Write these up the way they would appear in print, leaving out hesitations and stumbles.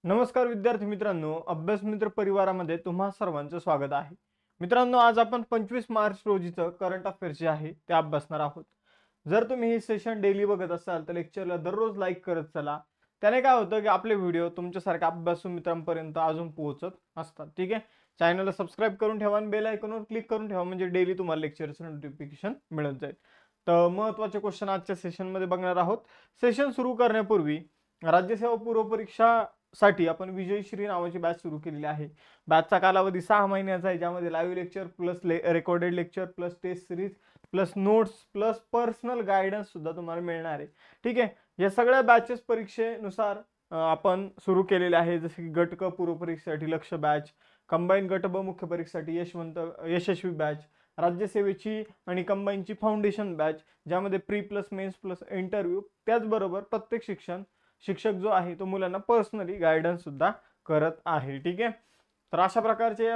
नमस्कार विद्यार्थी मित्रांनो, अभ्यास मित्र परिवारामध्ये तुम्हा सर्वांचं स्वागत आहे. मित्रांनो, आज आपण 25 मार्च रोजीचं करंट अफेअर्स जे आहे ते अभ्यासणार आहोत. जर तुम्ही हे सेशन डेली बघत असाल तर लेक्चरला दररोज लाईक करत चला. त्याने काय होतं की आपले व्हिडिओ तुमच्यासारख्या अभ्यासू मित्रांपर्यंत अजून पोहोचत असतात. ठीक आहे. चॅनलला सबस्क्राईब करून ठेवा आणि बेल आयकॉनवर क्लिक करून ठेवा, म्हणजे डेली तुम्हाला लेक्चरचं नोटिफिकेशन मिळत जाईल. तर महत्त्वाचे क्वेश्चन आजच्या सेशनमध्ये बघणार आहोत. सेशन सुरू करण्यापूर्वी राज्यसेवा पूर्व परीक्षा साठी आपण विजयश्री नावाची बॅच सुरू केलेली आहे. बॅचचा कालावधी 6 महिन्याचा आहे, ज्यामध्ये live lecture plus recorded lecture plus test series plus notes plus personal guidance सुद्धा तुम्हाला मिळणार आहे. ठीक आहे. या सगळ्या बॅचेस परीक्षेनुसार आपण सुरू केलेले आहे, जसे की गट क पूर्व परीक्षेसाठी लक्ष बॅच, कंबाईन गट ब मुख्य परीक्षेसाठी यशस्वी बॅच, राज्यसेवेची आणि कंबाईनची फाउंडेशन बॅच, ज्यामध्ये pre plus mains plus interview, त्याचबरोबर प्रत्येक शिक्षक जो आहे तो मुलांना पर्सनली गायडन्स सुद्धा करत आहे. ठीक आहे. तर अशा प्रकारचे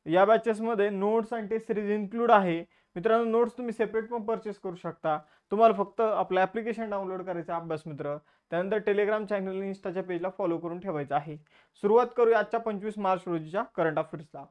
या बॅचेसमध्ये नोट्स आणि टेस्ट सिरीज इन्क्लूड आहे. मित्रांनो, नोट्स तुम्ही सेपरेट पण परचेस करू शकता. तुम्हाला फक्त आपलं ॲप्लिकेशन डाउनलोड करायचं अभ्यास मित्र, त्यानंतर टेलिग्राम चॅनल आणि इंस्टाच्या पेजला फॉलो करून ठेवायचं आहे. सुरुवात करूया आजच्या 25 मार्च रोजीच्या करंट अफेअर्सला.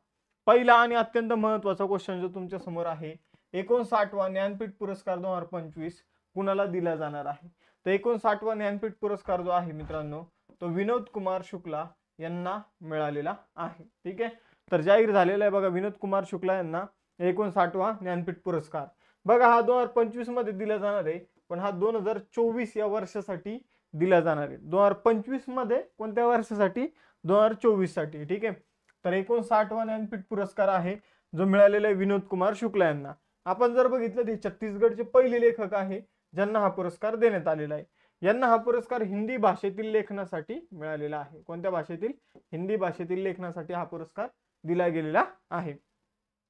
पहिला आणि अत्यंत महत्त्वाचा क्वेश्चन जो तुमच्या समोर आहे, 59वा ज्ञानपीठ पुरस्कार 2025 कुणाला दिला जाणार आहे? तर 59वा ज्ञानपीठ पुरस्कार जो आहे मित्रांनो, तो विनोद कुमार शुक्ला यांना मिळालेला आहे. ठीक आहे. तर जाहीर झालेला आहे बघा, विनोद कुमार शुक्ला यांना 59वा ज्ञानपीठ पुरस्कार. बघा, हा 2025 मध्ये दिला जाणार आहे, पण हा 2024 या वर्षासाठी दिला जाणार आहे. 2025 मध्ये कोणत्या वर्षासाठी? 2024 साठी. ठीक आहे. तर 59वा ज्ञानपीठ पुरस्कार आहे जो मिळालेला आहे विनोद कुमार शुक्ला यांना. आपण जर बघितलं ते छत्तीसगडचे पहिले लेखक आहे ज्यांना हा पुरस्कार देण्यात आलेला आहे. यांना हा पुरस्कार हिंदी भाषेतील लेखनासाठी मिळालेला आहे. कोणत्या भाषेतील? हिंदी भाषेतील लेखनासाठी हा पुरस्कार दिला गेलेला आहे.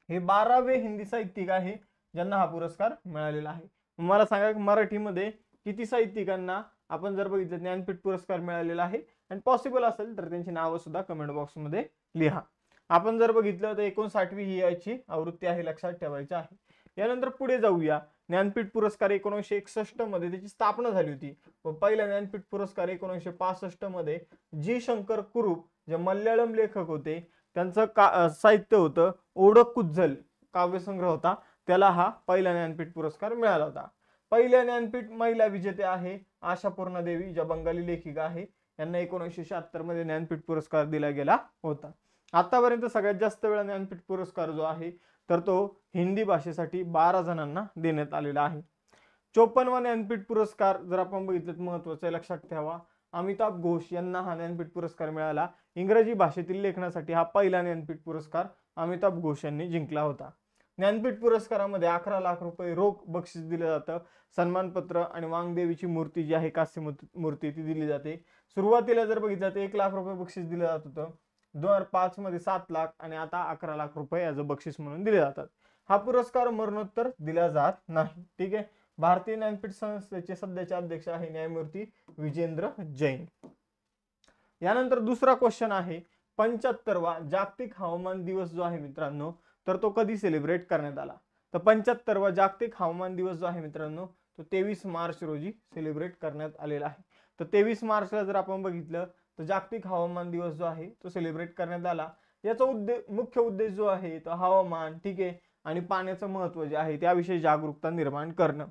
हे 12वे हिंदी साहित्यिक आहे ज्यांना हा पुरस्कार मिळालेला आहे. मला सांगा, मराठीमध्ये किती साहित्यिकांना आपण जर बघितलं ज्ञानपीठ पुरस्कार मिळालेला आहे, आणि पॉसिबल असेल तर त्यांची नावं सुद्धा कमेंट बॉक्समध्ये लिहा. आपण जर बघितलं तर 59वी ही याची आवृत्ती आहे, लक्षात ठेवायचं आहे. यानंतर पुढे जाऊया. ज्ञानपीठ पुरस्कार 1961 मध्ये त्याची स्थापना झाली होती. व पहिला ज्ञानपीठ पुरस्कार 1965 मध्ये जी शंकर कुरूप जे मल्याळम लेखक होते, त्यांचं साहित्य होतं ओडकुज्जल काव्यसंग्रह होता, त्याला हा पहिला ज्ञानपीठ पुरस्कार मिळाला होता. पहिल्या ज्ञानपीठ महिला विजेते आहे आशापूर्णा देवी, ज्या बंगाली लेखिका आहे. यांना 1976 मध्ये ज्ञानपीठ पुरस्कार दिला गेला होता. आतापर्यंत सगळ्यात जास्त वेळा ज्ञानपीठ पुरस्कार जो आहे तर तो हिंदी भाषेसाठी 12 जणांना देण्यात आलेला आहे. 54वा ज्ञानपीठ पुरस्कार जर आपण बघितलं, महत्वाचं लक्षात ठेवा, अमिताभ घोष यांना हा ज्ञानपीठ पुरस्कार मिळाला. इंग्रजी भाषेतील लेखनासाठी हा पहिला ज्ञानपीठ पुरस्कार अमिताभ घोष यांनी जिंकला होता. ज्ञानपीठ पुरस्कारामध्ये 11 लाख रुपये रोख बक्षीस दिलं जातं. सन्मानपत्र आणि वांगदेवीची मूर्ती जी आहे, कास्य मूर्ती, ती दिली जाते. सुरुवातीला जर बघितलं तर 1 लाख रुपये बक्षीस दिलं जात होतं. 2005 मध्ये 7 लाख आणि आता 11 लाख रुपये याचं बक्षीस म्हणून दिले जातात. हा पुरस्कार मरणोत्तर दिला जात नाही. ठीक आहे. भारतीय ज्ञानपीठ संस्थेचे सध्याचे अध्यक्ष आहे न्यायमूर्ती विजेंद्र जैन. यानंतर दुसरा क्वेश्चन आहे, 75वा जागतिक हवामान दिवस जो आहे मित्रांनो, तर तो कधी सेलिब्रेट करण्यात आला? तर 75वा जागतिक हवामान दिवस जो आहे मित्रांनो, तो 23 मार्च रोजी सेलिब्रेट करण्यात आलेला आहे. तर 23 मार्चला जर आपण बघितलं तर जागतिक हवामान दिवस जो आहे तो सेलिब्रेट करण्यात आला. याचा मुख्य उद्देश जो आहे तो हवामान, ठीक आहे, आणि पाण्याचं महत्त्व जे आहे त्याविषयी जागरूकता निर्माण करणं.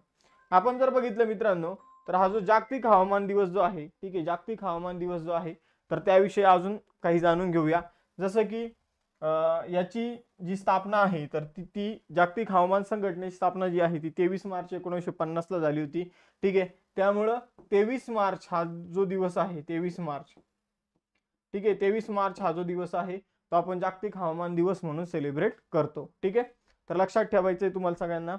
आपण जर बघितलं मित्रांनो, तर हा जो जागतिक हवामान दिवस जो आहे, ठीक आहे, जागतिक हवामान दिवस जो आहे तर त्याविषयी अजून काही जाणून घेऊया. जसं की याची जी स्थापना आहे तर ती जागतिक हवामान संघटनेची स्थापना जी आहे ती 23 मार्च 1950 ला झाली होती. ठीक आहे. त्यामुळं 23 मार्च हा जो दिवस आहे, 23 मार्च, ठीक आहे, 23 मार्च हा जो दिवस आहे तो आपण जागतिक हवामान दिवस म्हणून सेलिब्रेट करतो. ठीक आहे. तर लक्षात ठेवायचंय तुम्हाला सगळ्यांना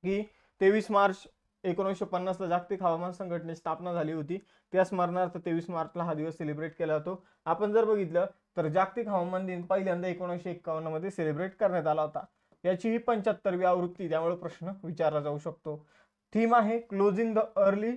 की 23 मार्च 1950 ला जागतिक हवामान संघटनेची स्थापना झाली होती. त्या स्मरणार्थ 23 मार्चला हा दिवस सेलिब्रेट केला जातो. आपण जर बघितलं तर जागतिक हवामान दिन पहिल्यांदा 1951 मध्ये सेलिब्रेट करण्यात आला होता. याची ही 75वी आवृत्ती, त्यामुळे प्रश्न विचारला जाऊ शकतो. थीम आहे closing the early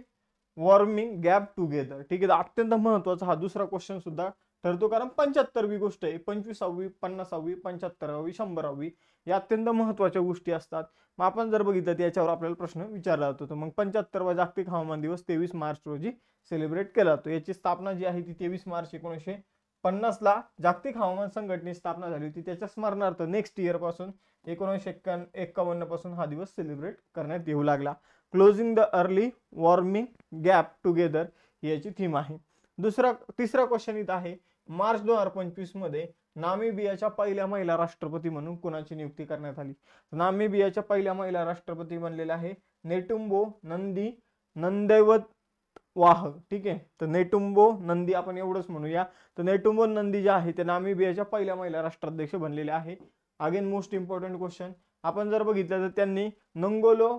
warming gap together. ठीक आहे. अत्यंत महत्वाचा हा दुसरा क्वेश्चन सुद्धा ठरतो, कारण 75वी गोष्ट आहे. 25वी, 50वी, 75वी, 100वी या अत्यंत महत्त्वाच्या गोष्टी असतात. मग आपण जर बघितलं तर याच्यावर आपल्याला प्रश्न विचारला जातो. तर मग 75वा जागतिक हवामान दिवस 23 मार्च रोजी सेलिब्रेट केला जातो. याची स्थापना जी आहे ती 23 मार्च 1950ला जागतिक हवामान संघटनेची स्थापना झाली होती. त्याच्या स्मरणार्थ नेक्स्ट इयर पासून 1951 पासून हा दिवस सेलिब्रेट करण्यात येऊ लागला. Closing the early warming gap together याची थीम आहे. तिसरा क्वेश्चन इथं आहे, मार्च 2025 मध्ये नामिबियाच्या पहिल्या महिला राष्ट्रपती म्हणून कुणाची नियुक्ती करण्यात आली? नामिबियाच्या पहिल्या महिला राष्ट्रपती बनलेल्या आहे नेटुम्बो नंदी नंदेवतवाह. ठीक आहे, तर नेटुम्बो नंदी आपण एवढंच म्हणूया. तर नेटुम्बो नंदी जे आहे ते नामिबियाच्या पहिल्या महिला राष्ट्राध्यक्ष बनलेले आहे. अगेन मोस्ट इम्पॉर्टंट क्वेश्चन, आपण जर बघितलं तर त्यांनी नंगोलो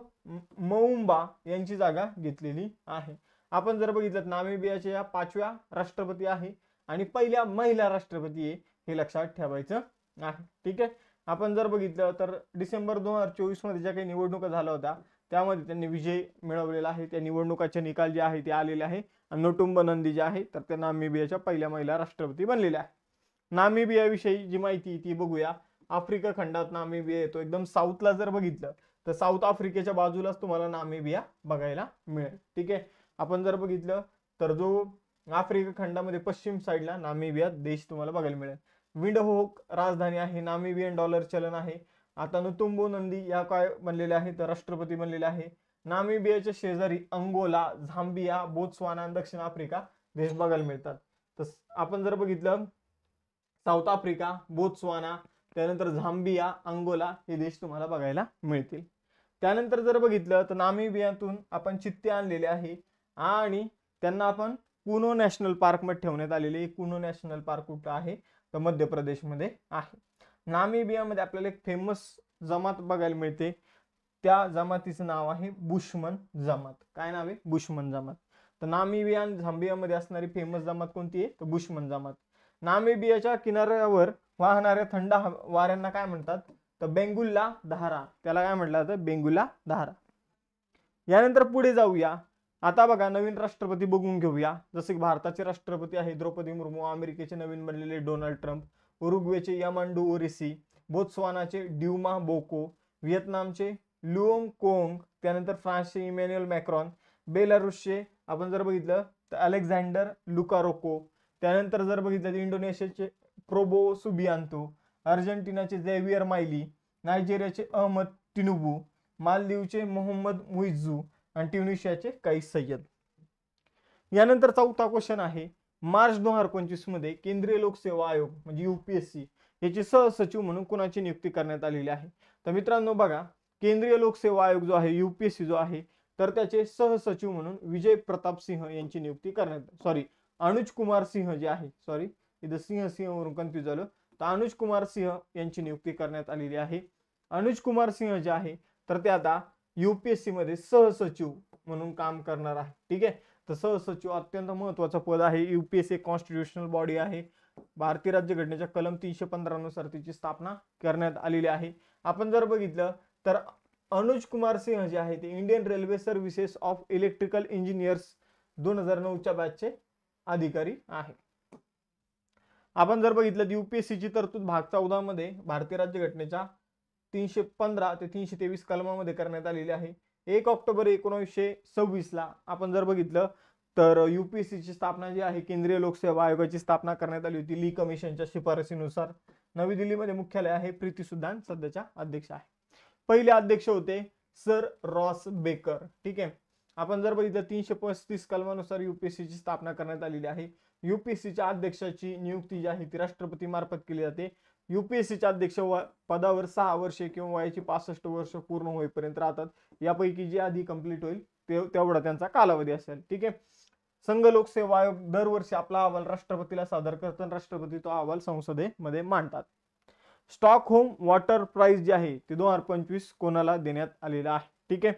मौम्बा यांची जागा घेतलेली आहे. आपण जर बघितलं नामिबियाच्या या 5व्या राष्ट्रपती आहे आणि पहिल्या महिला राष्ट्रपती आहे, हे लक्षात ठेवायचं आहे. ठीक आहे, आपण जर बघितलं तर डिसेंबर 2024 मध्ये ज्या काही निवडणुका झाल्या होत्या त्यामध्ये त्यांनी विजय मिळवलेला आहे. त्या निवडणुकाचे निकाल जे आहे ते आलेले आहे. आणि नेटुम्बो नंदी जे आहे तर त्या नामिबियाच्या पहिल्या महिला राष्ट्रपती बनलेल्या आहे. नामिबियाविषयी जी माहिती ती बघूया. आफ्रिका खंडात नामिबिया येतो. एकदम साऊथला जर बघितलं तर साऊथ आफ्रिकेच्या बाजूलाच तुम्हाला नामिबिया बघायला मिळेल. ठीक आहे, आपण जर बघितलं तर जो आफ्रिका खंडामध्ये पश्चिम साईडला नामिबिया देश तुम्हाला बघायला मिळेल. विंडहोक राजधानी आहे. नामिबियन डॉलर चलन आहे. आता नेटुम्बो नंदी या काय बनलेले आहे तर राष्ट्रपती बनलेले आहे. नामिबियाच्या शेजारी अंगोला, झांबिया, बोत्सवाना, दक्षिण आफ्रिका देश बघायला मिळतात. तर आपण जर बघितलं साऊथ आफ्रिका, बोत्सवाना, त्यानंतर झांबिया, अंगोला हे देश तुम्हाला बघायला मिळतील. त्यानंतर जर बघितलं तर नामिबियातून आपण चित्ते आणलेले आहे आणि त्यांना आपण कुनो नॅशनल पार्क मध्ये ठेवण्यात आलेले. कुनो नॅशनल पार्क कुठं आहे तर मध्य प्रदेशमध्ये आहे. नामिबियामध्ये आपल्याला एक फेमस जमात बघायला मिळते. त्या जमातीचं नाव आहे बुशमन जमात. काय नाव आहे? बुशमन जमात. तर नामिबिया आणि झांबियामध्ये असणारी फेमस जमात कोणती आहे तर बुशमन जमात. नामिबियाच्या किनाऱ्यावर वाहणाऱ्या थंड वाऱ्यांना काय म्हणतात तर बेंगुल्ला धारा. त्याला काय म्हटलं जातं? बेंगुल्ला धारा. यानंतर पुढे जाऊया. आता बघा नवीन राष्ट्रपती बघून घेऊया. जसे की भारताचे राष्ट्रपती आहे द्रौपदी मुर्मू, अमेरिकेचे नवीन बनलेले डोनाल्ड ट्रम्प, उरुग्वेचे यामांडू ओरिसी, बोत्सवानाचे ड्युमा बोको, व्हिएतनामचे लुओंग कोंग, त्यानंतर फ्रान्सचे इमॅन्युएल मॅक्रॉन, बेलारुसचे आपण जर बघितलं तर अलेक्झांडर लुकारोको, त्यानंतर जर बघितलं तर इंडोनेशियाचे प्रोबो सुबियांतो, अर्जेंटिनाचे झेवियर मायली, नायजेरियाचे अहमद टिनुबू, मालदीवचे मोहम्मद मुइझू आणि ट्युनिशियाचे कैस सय्यद. यानंतर चौथा क्वेश्चन आहे, मार्च 2025 मध्ये केंद्रीय लोकसेवा आयोग म्हणजे UPSC याचे सहसचिव म्हणून कुणाची नियुक्ती करण्यात आलेली आहे? तर मित्रांनो बघा, केंद्रीय लोकसेवा आयोग जो आहे UPSC जो आहे तर त्याचे सहसचिव म्हणून विजय प्रताप सिंह यांची नियुक्ती करण्यात अनुज कुमार सिंह जे आहे इथं सिंह वरून कन्फ्युज झालं. तर अनुज कुमार सिंह यांची नियुक्ती करण्यात आलेली आहे. अनुज कुमार सिंह जे आहे तर ते आता UPSC मध्ये सहसचिव म्हणून काम करणार आहे. ठीक आहे, तर सहसचिव अत्यंत महत्वाचं पद आहे. UPSC कॉन्स्टिट्यूशनल बॉडी आहे. भारतीय राज्यघटनेच्या कलम 315 नुसार तिची स्थापना करण्यात आलेली आहे. आपण जर बघितलं तर अनुज कुमार सिंह जे आहे ते Indian railway services of electrical engineers 2009च्या बॅचचे अधिकारी आहे. आपण जर बघितलं UPSC ची तरतूद भाग 14 मध्ये भारतीय राज्यघटनेच्या 315 ते 323 कलमामध्ये करण्यात आलेली आहे. 1 ऑक्टोबर 1926 ला आपण जर बघितलं तर UPSC ची स्थापना जी आहे केंद्रीय लोकसेवा आयोगाची स्थापना करण्यात आली होती ली कमिशनच्या शिफारसीनुसार. नवी दिल्लीमध्ये मुख्यालय आहे. प्रीती सुदान सध्याच्या अध्यक्ष आहे. पहिले अध्यक्ष होते सर रॉस बेकर. ठीक आहे, आपण जर बघितलं 335 कलमानुसार UPSC ची स्थापना करण्यात आलेली आहे. UPSC च्या अध्यक्षाची नियुक्ती जी आहे ती राष्ट्रपती मार्फत केली जाते. UPSC च्या अध्यक्ष पदावर 6 वर्षे किंवा वयाची 65 वर्ष पूर्ण होईपर्यंत राहतात. यापैकी जे आधी कंप्लीट होईल तेवढा त्यांचा कालावधी असेल. ठीक आहे, संघ लोकसेवा आयोग दरवर्षी आपला अहवाल राष्ट्रपतीला सादर करतात. राष्ट्रपती तो अहवाल संसदेमध्ये मांडतात. स्टॉकहोम वॉटर प्राइज जे आहे ते 2025 कोणाला देण्यात आलेला आहे? ठीक आहे,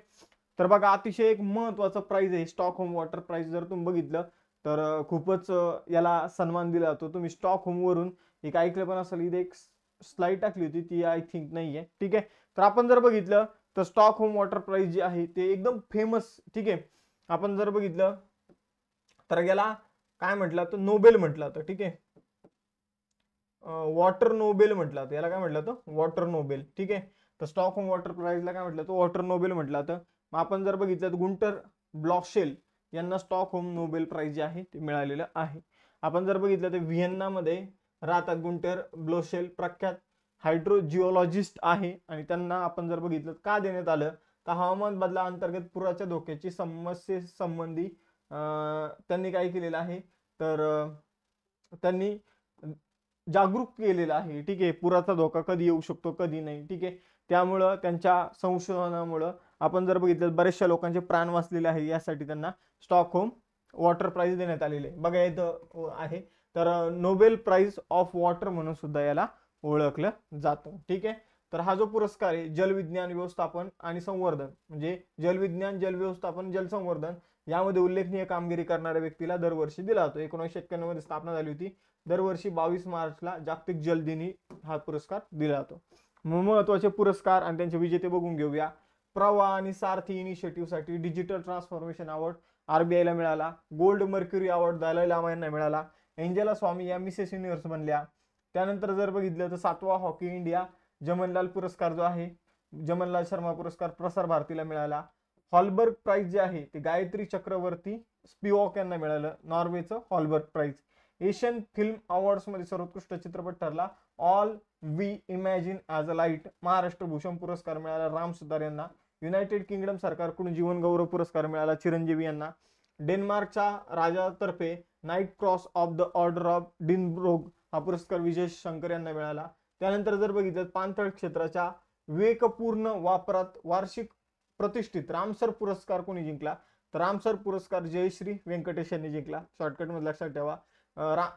तर बघा अतिशय एक महत्वाचं प्राइज आहे स्टॉकहोम वॉटर प्राइज. जर तुम्ही बघितलं तर खूपच याला सन्मान दिला जातो. तुम्ही स्टॉकहोम वरून एक ऐकलं पण असेल, इथे एक स्लाइड टाकली होती ती आय थिंक नाहीये. ठीक आहे, तर आपण जर बघितलं तर स्टॉकहोम वॉटर प्राइज जे आहे ते एकदम फेमस. ठीक आहे, आपण जर बघितलं तर याला काय म्हटलं तर नोबेल म्हटलं जातं. ठीक आहे, वॉटर नोबेल म्हटलं जातं, याला काय म्हटलं जातं, वॉटर नोबेल. ठीक आहे, तर स्टॉकहोम वॉटर प्राईजला काय म्हटलं जातं, वॉटर नोबेल म्हटलं जातं. मग आपण जर बघितलं तर गुंटर ब्लॉकशेल यांना स्टॉकहोम नोबेल प्राईज जे आहे ते मिळालेलं आहे. आपण जर बघितलं तर व्हिएन्नामध्ये राहतात गुंटर ब्लॉशेल, प्रख्यात हायड्रोजिओलॉजिस्ट आहे, आणि त्यांना आपण जर बघितलं का देण्यात आलं, तर हवामान बदलाअंतर्गत पुराच्या धोक्याची समस्येसंबंधी त्यांनी काय केलेलं आहे, तर त्यांनी जागरूक केलेलं आहे. ठीक आहे, पुराचा धोका कधी येऊ शकतो कधी नाही. ठीक आहे, त्यामुळं त्यांच्या संशोधनामुळं आपण जर बघितलं बरेचशा लोकांचे प्राण वाचलेले आहे, यासाठी त्यांना स्टॉकहोम वॉटर प्राईज देण्यात आलेले आहे. बघा इथं आहे, तर नोबेल प्राईज ऑफ वॉटर म्हणून सुद्धा याला ओळखलं जातं. ठीक आहे, तर हा जो पुरस्कार आहे जलविज्ञान व्यवस्थापन आणि संवर्धन, म्हणजे जलविज्ञान, जल व्यवस्थापन, जलसंवर्धन यामध्ये उल्लेखनीय कामगिरी करणाऱ्या व्यक्तीला दरवर्षी दिला जातो. 1991 मध्ये स्थापना झाली होती. दरवर्षी 22 मार्चला जागतिक जल दिनी हा पुरस्कार दिला जातो. महत्वाचे पुरस्कार आणि त्यांचे विजेते बघून घेऊया. प्रवाह आणि सारथी इनिशिएटिव्ह साठी डिजिटल ट्रान्सफॉर्मेशन अवॉर्ड RBI ला मिळाला. Gold mercury award Dalai Lama यांना मिळाला. एंजेला स्वामी या मिसेस युनिव्हर्स बनल्या. त्यानंतर जर बघितलं तर 7वा हॉकी इंडिया जमनलाल पुरस्कार जो आहे, जमनलाल शर्मा पुरस्कार प्रसार भारतीला मिळाला. हॉलबर्ग प्राइज जे आहे ते गायत्री चक्रवर्ती स्पिवॉक यांना मिळालं, नॉर्वेचं Holberg prize. Asian film awards मध्ये सर्वोत्कृष्ट चित्रपट ठरला all we imagine as a light, Maharashtra Bhushan पुरस्कार मिळाला राम सुतार यांना. युनायटेड किंगडम सरकारकडून जीवन गौरव पुरस्कार मिळाला चिरंजीवी यांना. डेन्मार्कच्या राजातर्फे knight cross of the order of Dannebrog हा पुरस्कार विजय शंकर यांना मिळाला. त्यानंतर जर बघितलं पाणथळ क्षेत्राच्या विवेकपूर्ण वापरात वार्षिक प्रतिष्ठित रामसर पुरस्कार कोणी जिंकला, तर रामसर पुरस्कार जयश्री व्यंकटेश यांनी जिंकला. शॉर्टकट मध्ये लक्षात ठेवा.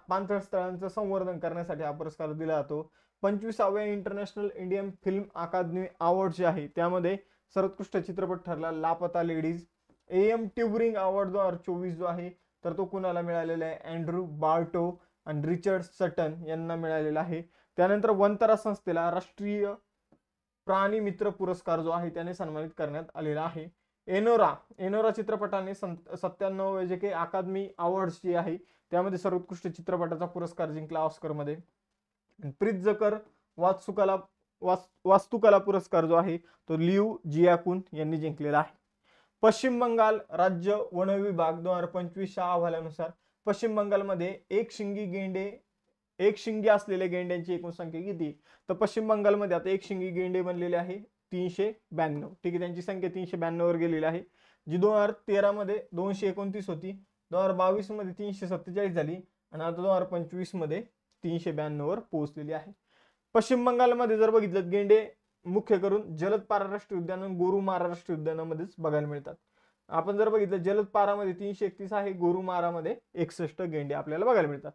पाणथळ स्थळांचं संवर्धन करण्यासाठी हा पुरस्कार दिला जातो. 25व्या इंटरनॅशनल इंडियन फिल्म अकादमी अवॉर्ड जे आहे त्यामध्ये सर्वोत्कृष्ट चित्रपट ठरला लापता लेडीज. AM ट्युरिंग अवॉर्ड 2024 जो आहे तर तो कुणाला मिळालेला आहे, अँड्रू बार्टो आणि रिचर्ड सटन यांना मिळालेला आहे. त्यानंतर वंतरा संस्थेला राष्ट्रीय प्राणी मित्र पुरस्कार जो आहे त्याने सन्मानित करण्यात आलेला आहे. एनोरा चित्रपटाने 97 वैजके अकादमी अवॉर्ड्स जे आहे त्यामध्ये सर्वोत्कृष्ट चित्रपटाचा पुरस्कार जिंकला ऑस्करमध्ये. प्रित्झकर वास्तुकला पुरस्कार जो आहे तो लिऊ जियाकुन यांनी जिंकलेला आहे. पश्चिम बंगाल राज्य वन विभाग 2025च्या अहवालानुसार पश्चिम बंगालमध्ये एक शिंगी असलेल्या गेंड्यांची एकूण संख्या किती, तर पश्चिम बंगालमध्ये आता एक शिंगी गेंडे बनलेले आहे 392. ठीक आहे, त्यांची संख्या 392 वर गेलेली आहे, जी 2013 मध्ये 229 होती, 2022 मध्ये 347 झाली आणि आता 2025 मध्ये 392 वर पोहोचलेली आहे. पश्चिम बंगालमध्ये जर बघितलं गेंडे मुख्य करून जलद पारा राष्ट्रीय उद्यान आणि गोरुमारा राष्ट्रीय उद्यानामध्येच बघायला मिळतात. आपण जर बघितलं जलद पारामध्ये 331 आहे, गोरुमारामध्ये 61 गेंडे आपल्याला बघायला मिळतात.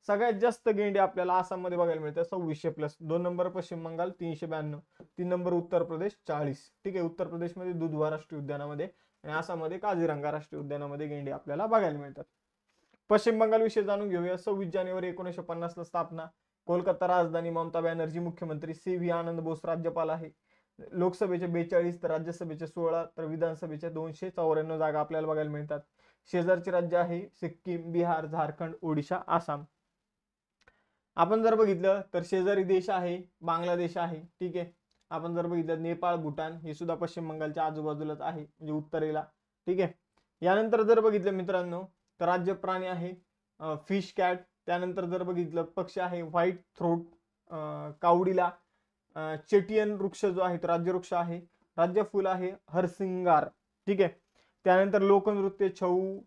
सगळ्यात जास्त गेंडे आपल्याला आसाममध्ये बघायला मिळतात 2600 प्लस. 2 नंबर पश्चिम बंगाल 392, 3 नंबर उत्तर प्रदेश 40. ठीक आहे, उत्तर प्रदेशमध्ये दुधवा राष्ट्रीय उद्यानामध्ये आणि आसाममध्ये काझीरंगा राष्ट्रीय उद्यानामध्ये गेंडे आपल्याला बघायला मिळतात. पश्चिम बंगाल विषयी जाणून घेऊया. 26 जानेवारी 1950 ला स्थापना. कोलकाता राजधानी, ममता बॅनर्जी मुख्यमंत्री, CV आनंद बोस राज्यपाल आहे. लोकसभेचे 42 तर राज्यसभेचे 16 तर विधानसभेच्या 294 जागा आपल्याला बघायला मिळतात. शेजारचे राज्य आहे सिक्कीम, बिहार, झारखंड, ओडिशा, आसाम. आपण जर बघितलं तर शेजारी देश आहे बांगलादेश आहे. ठीक आहे, आपण जर बघितलं नेपाळ, भूटान हे सुद्धा पश्चिम बंगालच्या आजूबाजूलाच आहे, म्हणजे उत्तरेला. ठीक आहे, यानंतर जर बघितलं मित्रांनो तर राज्य प्राणी आहे फिश कॅट. त्यानंतर जर बघितलं पक्षी आहे व्हाईट थ्रोट कावडीला. चेटियन वृक्ष जो आहे तो राज्य वृक्ष आहे. राज्य फुल आहे हरसिंगार. ठीक आहे, त्यानंतर लोकनृत्य छऊ,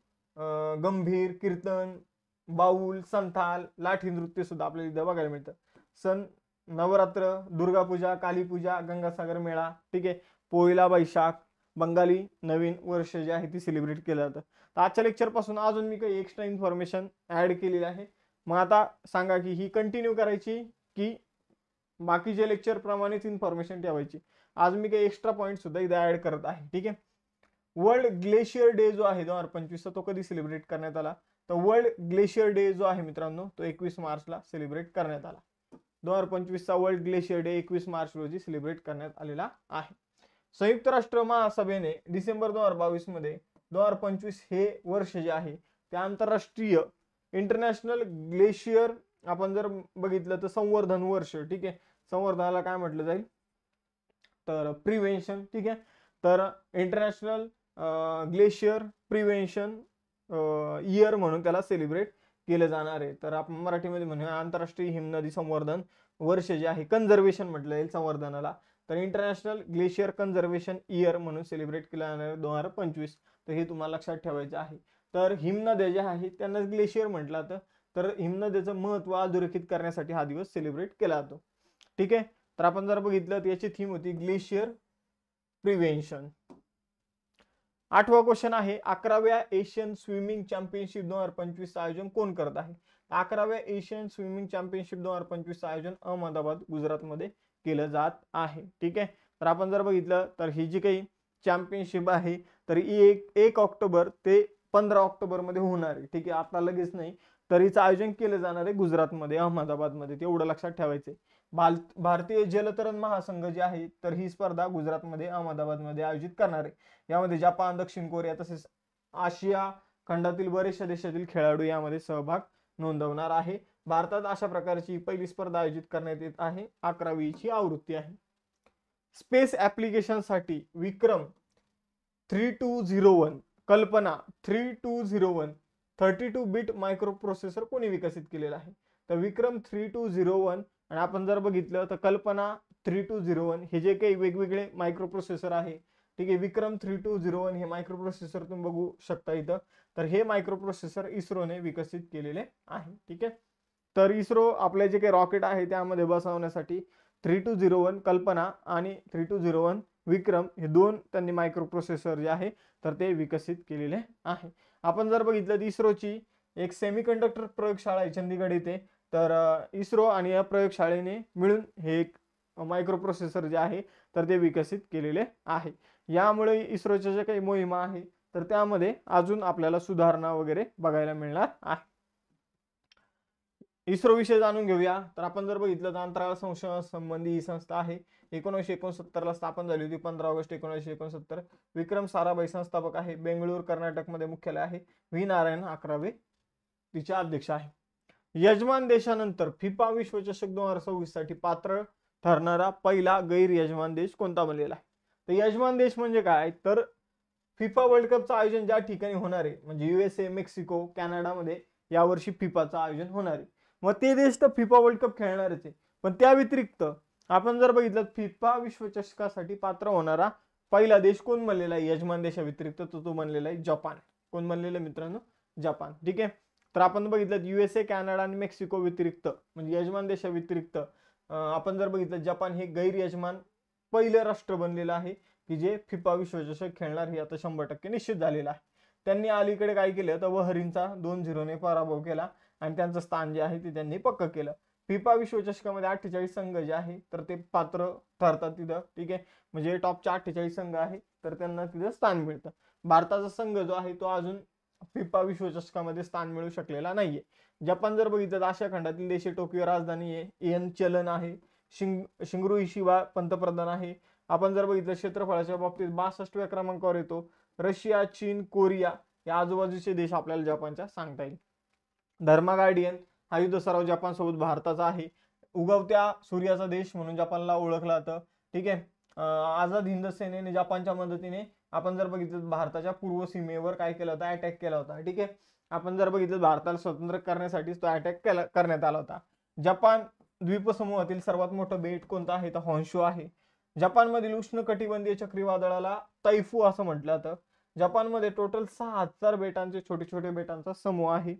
गंभीर, कीर्तन, बाऊल, संथाल, लाठी नृत्य सुद्धा आपल्याला इथं बघायला मिळतं. सण नवरात्र, दुर्गापूजा, कालीपूजा, गंगासागर मेळा. ठीक आहे, पोहिला बैशाख, बंगाली नवीन वर्ष जे आहे ती सेलिब्रेट केलं जातं. तर आजच्या लेक्चर पासून अजून मी काही एक्स्ट्रा इन्फॉर्मेशन ऍड केलेली आहे. मग आता सांगा की ही कंटिन्यू करायची की बाकीचे लेक्चर प्रमाणेच इन्फॉर्मेशन ठेवायची. आज मी काही एक्स्ट्रा पॉईंट सुद्धा इथे ऍड करत आहे. ठीक आहे, वर्ल्ड ग्लेशियर डे जो आहे 2025 तो कधी सेलिब्रेट करण्यात आला, तर वर्ल्ड ग्लेशियर डे जो आहे मित्रांनो तो 21 मार्चला सेलिब्रेट करण्यात आला. 2025 चा वर्ल्ड ग्लेशियर डे 21 मार्च रोजी सेलिब्रेट करण्यात आलेला आहे. संयुक्त राष्ट्र महासभेने डिसेंबर 2022 मध्ये 2025 हे वर्ष जे आहे ते आंतरराष्ट्रीय इंटरनॅशनल ग्लेशियर आपण जर बघितलं तर संवर्धन वर्ष, ठीक आहे, संवर्धनाला काय म्हटलं जाईल तर प्रिव्हेन्शन, ठीक आहे. तर इंटरनॅशनल ग्लेशियर प्रिव्हेन्शन इयर म्हणून त्याला सेलिब्रेट केलं जाणार आहे. तर आपण मराठीमध्ये म्हणूया आंतरराष्ट्रीय हिमनदी संवर्धन वर्ष जे आहे, कन्झर्वेशन म्हटलं जाईल संवर्धनाला, तर इंटरनॅशनल ग्लेशियर कन्झर्वेशन इयर म्हणून सेलिब्रेट केलं जाणार आहे 2025. तर हे तुम्हाला लक्षात ठेवायचं आहे. तर हिमनद्या ज्या आहेत त्यांना ग्लेशियर म्हटलं जातं. तर हिमनद्याचं महत्व अधोरेखित करण्यासाठी हा दिवस सेलिब्रेट केला जातो, ठीक आहे. तर आपण जर बघितलं तर याची थीम होती ग्लेशियर प्रिव्हेन्शन. 8वा क्वेश्चन आहे, 11व्या एशियन स्विमिंग चॅम्पियनशिप 2025 आयोजन कोण करत आहे? 11व्या एशियन स्विमिंग चॅम्पियनशिप 2025 आयोजन अहमदाबाद गुजरातमध्ये केलं जात आहे, ठीक आहे. तर आपण जर बघितलं तर ही जी काही चॅम्पियनशिप आहे तर ही 1 ऑक्टोबर ते 15 ऑक्टोबर मध्ये होणार आहे, ठीक आहे. आता लगेच नाही, तर हिचं आयोजन केलं जाणार आहे गुजरातमध्ये, अहमदाबादमध्ये, तेवढं लक्षात ठेवायचंय. भारतीय जलतरण महासंघ जे आहे तर ही स्पर्धा गुजरातमध्ये अहमदाबादमध्ये आयोजित करणार आहे. यामध्ये जपान, दक्षिण कोरिया तसेच आशिया खंडातील बरेचशा देशातील खेळाडू यामध्ये सहभाग नोंदवणार आहे. भारतात अशा प्रकारची पहिली स्पर्धा आयोजित करण्यात येत आहे. 11वीची आवृत्ती आहे. स्पेस ऍप्लिकेशन साठी विक्रम 3201 कल्पना 3201 32 बिट मायक्रो प्रोसेसर कोणी विकसित केलेला आहे? तर विक्रम 3201 आणि आपण जर बघितलं तर कल्पना 3201 हे जे काही वेगवेगळे मायक्रो प्रोसेसर आहे, ठीक आहे. विक्रम 3201 हे मायक्रो प्रोसेसर तुम्ही बघू शकता इथं. तर हे मायक्रो प्रोसेसर इस्रोने विकसित केलेले आहे, ठीक आहे. तर इस्रो आपले जे काही रॉकेट आहे त्यामध्ये बसवण्यासाठी 3201 कल्पना आणि 3201 विक्रम हे दोन त्यांनी मायक्रो प्रोसेसर जे आहे तर ते विकसित केलेले आहे. आपण जर बघितलं तर इस्रोची एक सेमीकंडक्टर प्रयोगशाळा आहे चंदीगड येथे. तर इस्रो आणि या प्रयोगशाळेने मिळून हे एक मायक्रो प्रोसेसर जे आहे तर ते विकसित केलेले आहे. यामुळे इस्रोच्या ज्या काही मोहिमा आहे तर त्यामध्ये अजून आपल्याला सुधारणा वगैरे बघायला मिळणार आहे. इस्रो विषय जाणून घेऊया. तर आपण जर बघितलं तर अंतराळ संशोधन संबंधी ही संस्था आहे. 1969 ला स्थापन झाली होती, 15 ऑगस्ट 1969. विक्रम साराभाई संस्थापक आहे. बेंगळूर कर्नाटक मध्ये मुख्यालय आहे. व्ही नारायण 11वे तिचे अध्यक्ष आहे. यजमान देशानंतर फिफा विश्वचषक 2026 साठी पात्र ठरणारा पहिला गैर यजमान देश कोणता बनलेला आहे? तर यजमान देश म्हणजे काय, तर फिफा वर्ल्ड कपचं आयोजन ज्या ठिकाणी होणार आहे म्हणजे USA, मेक्सिको, कॅनडामध्ये यावर्षी फिफाचं आयोजन होणार आहे. मग ते देश तर फिफा वर्ल्ड कप खेळणारच आहे, पण त्या व्यतिरिक्त आपण जर बघितलं फिफा विश्वचषकासाठी पात्र होणारा पहिला देश कोण बनलेला आहे यजमान देशा व्यतिरिक्त, तो बनलेला आहे जपान. कोण बनलेलं मित्रांनो? जपान, ठीक आहे. तर आपण बघितलं USA, कॅनडा आणि मेक्सिको व्यतिरिक्त म्हणजे यजमान देशा व्यतिरिक्त आपण जर बघितलं जपान हे गैर यजमान पहिलं राष्ट्र बनलेलं आहे की जे फिफा विश्वचषक खेळणार हे आता 100% निश्चित झालेलं आहे. त्यांनी अलीकडे काय केलं तर बहरीनचा 2-0 ने पराभव केला आणि त्यांचं स्थान जे आहे ते त्यांनी पक्क केलं. फिफा विश्वचषकामध्ये 48 संघ जे आहे तर ते पात्र ठरतात तिथं, ठीक आहे. म्हणजे टॉपच्या 48 संघ आहे तर त्यांना तिथं स्थान मिळतं. भारताचा संघ जो आहे तो अजून फिफा विश्वचषकामध्ये स्थान मिळू शकलेला नाहीये. जपान जर बघितलं तर आशिया खंडातील देश, टोकियो राजधानी आहे, एन चलन आहे, शिंगरू इशिबा पंतप्रधान आहे. आपण जर बघितलं क्षेत्रफळाच्या बाबतीत 62व्या क्रमांकावर येतो. रशिया, चीन, कोरिया या आजूबाजूचे देश आपल्याला जपानच्या सांगता येईल. धर्मा गार्डियन हा युद्ध सराव जपान सोबत भारताचा आहे. उगवत्या सूर्याचा देश म्हणून जपानला ओळखलं जातं, ठीक आहे. आझाद हिंद सेनेने जपानच्या मदतीने आपण जर बघितलं भारताच्या पूर्व सीमेवर काय केलं होतं, अटॅक केला होता, ठीक आहे. आपण जर बघितलं भारताला स्वतंत्र करण्यासाठी तो अटॅक करण्यात आला होता. जपान द्वीपसमूहातील सर्वात मोठं बेट कोणतं आहे तर हॉन्शू आहे. जपानमधील उष्णकटिबंधीय चक्रीवादळाला तैफू असं म्हटलं जातं. जपानमध्ये टोटल 6000 बेटांचे छोटे छोटे बेटांचा समूह आहे.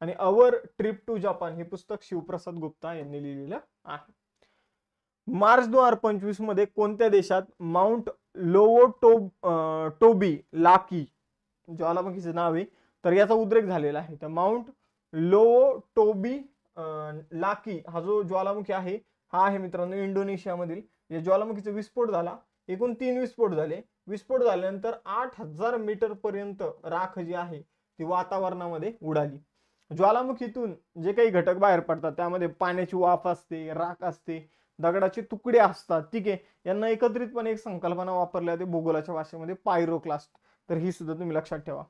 आणि अवर ट्रिप टू जपान हे पुस्तक शिवप्रसाद गुप्ता यांनी लिहिलेलं आहे. मार्च 2025 मध्ये कोणत्या देशात माउंट टोबी लाकी ज्वालामुखीचं नाव आहे तर याचा उद्रेक झालेला आहे. तर माउंट टोबी लाकी हा जो ज्वालामुखी आहे हा आहे मित्रांनो इंडोनेशियामधील. या ज्वालामुखीचा विस्फोट झाला. एकूण 3 विस्फोट झाले. विस्फोट झाल्यानंतर 8000 मीटर पर्यंत राख जी आहे ती वातावरणामध्ये उडाली. ज्वालामुखीतून जे काही घटक बाहेर पडतात त्यामध्ये पाण्याची वाफ असते, राख असते, दगडाचे तुकडे असतात, ठीक आहे. यांना एकत्रितपणे एक संकल्पना वापरल्या जाते भूगोलाच्या भाषेमध्ये पायरोक्लास्ट. तर ही सुद्धा तुम्ही लक्षात ठेवा.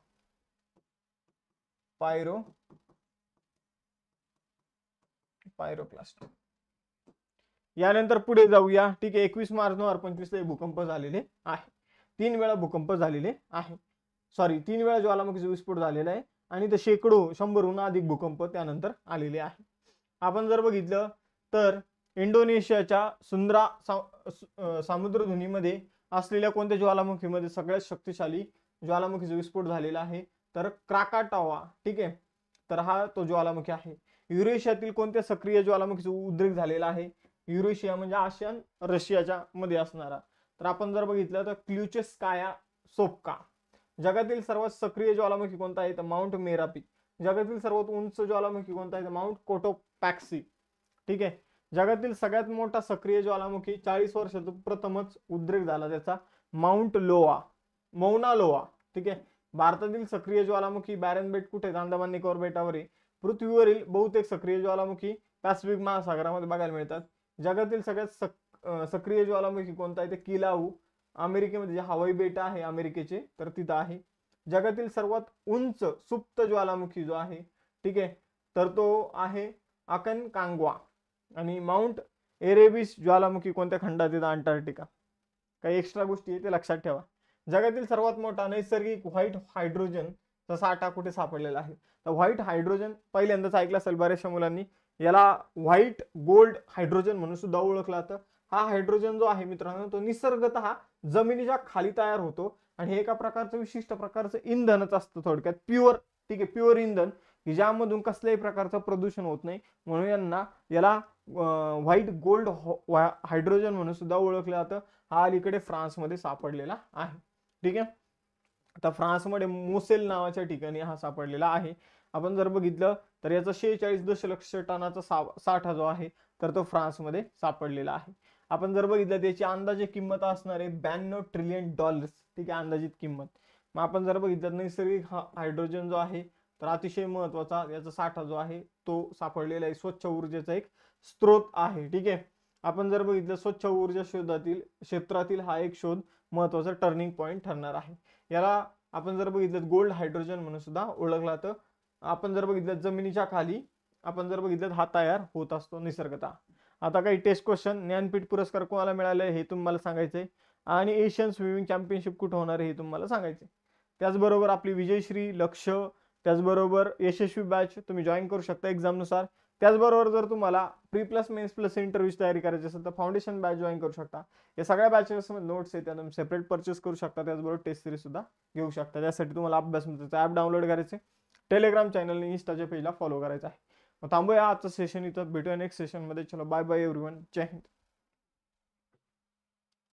पायरोक्लास्ट. यानंतर पुढे जाऊया. ठीक आहे, 21 मार्च 2025 ला भूकंप झालेले आहे. 3 वेळा भूकंप झालेले आहे. 3 वेळा ज्वालामुखीचा विस्फोट झालेला आहे आणि ते शेकडो 100हून अधिक भूकंप त्यानंतर आलेले आहे. आपण जर बघितलं तर इंडोनेशियाच्या सुंद्रा सामुद्रधुनीमध्ये असलेल्या कोणत्या ज्वालामुखीमध्ये सगळ्यात शक्तिशाली ज्वालामुखीचा विस्फोट झालेला आहे? तर क्राकाटावा. ठीक आहे, तर हा तो ज्वालामुखी आहे. युरेशियातील कोणत्या सक्रिय ज्वालामुखीचा उद्रेक झालेला आहे? युरेशिया म्हणजे आशियान रशियाच्या मध्ये असणारा. तर आपण जर बघितलं तर क्ल्युचेस्काया सोप्का. जगातील सर्वात सक्रिय ज्वालामुखी कोणता आहे? तर माउंट मेरापी. जगातील सर्वात उंच ज्वालामुखी कोणता आहे? तर माउंट कोटोपॅक्सी. ठीक आहे, जगातील सगळ्यात मोठा सक्रिय ज्वालामुखी 40 वर्षात प्रथमच उद्रेक झाला त्याचा माउंट लोआ, मौना लोआ. ठीक आहे, भारतातील सक्रिय ज्वालामुखी बॅरन बेट कुठे? अंदमान निकोबार बेटावर आहे. पृथ्वीवरील बहुतेक सक्रिय ज्वालामुखी पॅसिफिक महासागरामध्ये बघायला मिळतात. जगातील सगळ्यात सक्रिय ज्वालामुखी कोणता आहे? ते किलाऊ, अमेरिकेमध्ये जे हवाई बेट आहे अमेरिकेचे, तर तिथं आहे. जगातील सर्वात उंच सुप्त ज्वालामुखी जो आहे, ठीक आहे, तर तो आहे अकनकाग्वा. आणि माउंट एरेबिस ज्वालामुखी कोणत्या खंडात येतं? अंटार्क्टिका. काही एक्स्ट्रा गोष्टी आहे ते लक्षात ठेवा. जगातील सर्वात मोठा नैसर्गिक व्हाईट हायड्रोजनचा साठा कुठे सापडलेला आहे? तर व्हाईट हायड्रोजन पहिल्यांदाच ऐकलं असेल बऱ्याचशा मुलांनी. याला व्हाईट गोल्ड हायड्रोजन म्हणून सुद्धा ओळखला जातं. हा हायड्रोजन जो आहे मित्रांनो, तो निसर्गतः जमिनीच्या खाली तयार होतो आणि हे एका प्रकारचं विशिष्ट प्रकारचं इंधनच असतं, थोडक्यात प्युअर. ठीक आहे, प्युअर इंधन की ज्यामधून कसल्याही प्रकारचं प्रदूषण होत नाही, म्हणून याला व्हाईट गोल्ड हायड्रोजन म्हणून सुद्धा ओळखलं जातं. हा अलीकडे फ्रान्समध्ये सापडलेला आहे. ठीक आहे, आता फ्रान्समध्ये मोसेल नावाच्या ठिकाणी हा सापडलेला आहे. आपण जर बघितलं तर याचा 46 दशलक्ष टनाचा साठा जो आहे तर तो फ्रान्समध्ये सापडलेला आहे. आपण जर बघितलं त्याची अंदाजे किंमत असणार आहे 92 ट्रिलियन डॉलर्स. ठीक आहे, अंदाजित किंमत. मग आपण जर बघितलं नैसर्गिक हायड्रोजन जो आहे तर अतिशय महत्वाचा याचा साठा जो आहे तो सापडलेला आहे. स्वच्छ ऊर्जेचा एक स्त्रोत आहे. ठीक आहे, आपण जर बघितलं स्वच्छ ऊर्जा क्षेत्रातील हा एक शोध महत्वाचा टर्निंग पॉइंट ठरणार आहे. याला आपण जर बघितलं गोल्ड हायड्रोजन म्हणून सुद्धा ओळखला जातं. आपण जर बघितलं जमिनीच्या खाली आपण जर बघितलं हा तयार होत असतो निसर्गतः. आता काही टेस्ट क्वेश्चन. ज्ञानपीठ पुरस्कार कोणाला मिळाले हे तुम्हाला सांगायचंय आणि एशियन स्विमिंग चॅम्पियनशिप कुठे होणार आहे हे तुम्हाला सांगायचंय. त्याचबरोबर आपली विजयश्री, लक्ष, त्याचबरोबर यशस्वी बॅच तुम्ही जॉईन करू शकता एक्झामनुसार. त्याचबरोबर जर तुम्हाला प्री प्लस मेन्स प्लस इंटरव्ह्यूची तयारी करायची असेल तर फाउंडेशन बॅच जॉईन करू शकता. या सगळ्या बॅचेस नोट्स आहेत त्या तुम्ही सेपरेट परचेस करू शकता. त्याचबरोबर टेस्ट सिरीज सुद्धा घेऊ शकता. त्यासाठी तुम्हाला अभ्यास मित्राचं ॲप डाउनलोड करायचे, टेलिग्राम चॅनल आणि इंस्टाच्या पेजला फॉलो करायचा आहे. थांबूया आजचं सेशन इथं. भेटूया नेक्स्ट सेशनमध्ये. चलो बाय बाय एव्हरीवन. जय हिंद.